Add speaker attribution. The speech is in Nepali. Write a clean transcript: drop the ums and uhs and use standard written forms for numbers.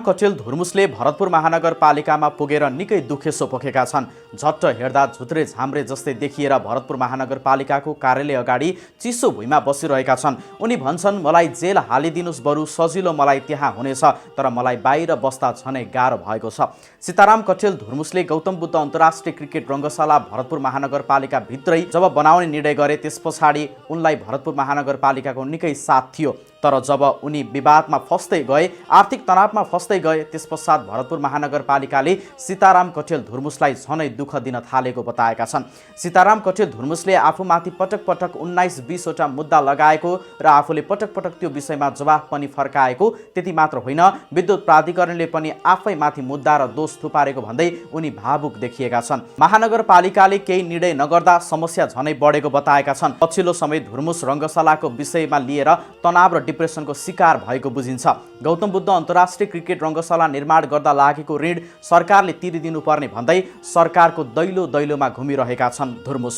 Speaker 1: कचेल धुर्मुसले भरतपुर महानगरपालिकामा पुगेर निकै दुखेसो पोखेका छन्। झट्ट हेर्दा झुत्रे झाम्रे जस्तै देखिएर भरतपुर महानगरपालिकाको कार्यालय अगाडि चिसो भुइँमा बसिरहेका छन्। उनी भन्छन्, मलाई जेल हालिदिनुस्, बरु सजिलो मलाई त्यहाँ हुनेछ, तर मलाई बाहिर बस्दा झनै गाह्रो भएको छ। सीताराम कचेल धुर्मुसले गौतम बुद्ध अन्तर्राष्ट्रिय क्रिकेट रङ्गशाला भरतपुर महानगरपालिका भित्रै जब बनाउने निर्णय गरे, त्यस पछाडि उनलाई भरतपुर महानगरपालिकाको निकै साथ थियो। तर जब उनी विवादमा फस्दै गए, आर्थिक तनावमा फस्दै गए, त्यस पश्चात भरतपुर महानगरपालिकाले सीताराम कचेल धुर्मुसलाई झनै दुःख दिन थालेको बताएका छन्। सीताराम कचेल धुर्मुसले आफूमाथि पटक पटक 19-20 वटा मुद्दा लगाएको र आफूले पटक पटक त्यो विषयमा जवाफ पनि फर्काएको। त्यति मात्र होइन, विद्युत प्राधिकरणले पनि आफैमाथि मुद्दा र दोष थुपारेको भन्दै उनी भावुक देखिएका छन्। महानगरपालिकाले केही निर्णय नगर्दा समस्या झनै बढेको बताएका छन्। पछिल्लो समय धुर्मुस रङ्गशालाको विषयमा लिएर तनाव र डिप्रेसनको शिकार भएको बुझिन्छ। गौतम बुद्ध अन्तर्राष्ट्रिय क्रिकेट रङ्गशाला निर्माण गर्दा लागेको ऋण सरकारले तिरिदिनुपर्ने भन्दै सरकारको दैलोमा घुमिरहेका छन् धुर्मुस।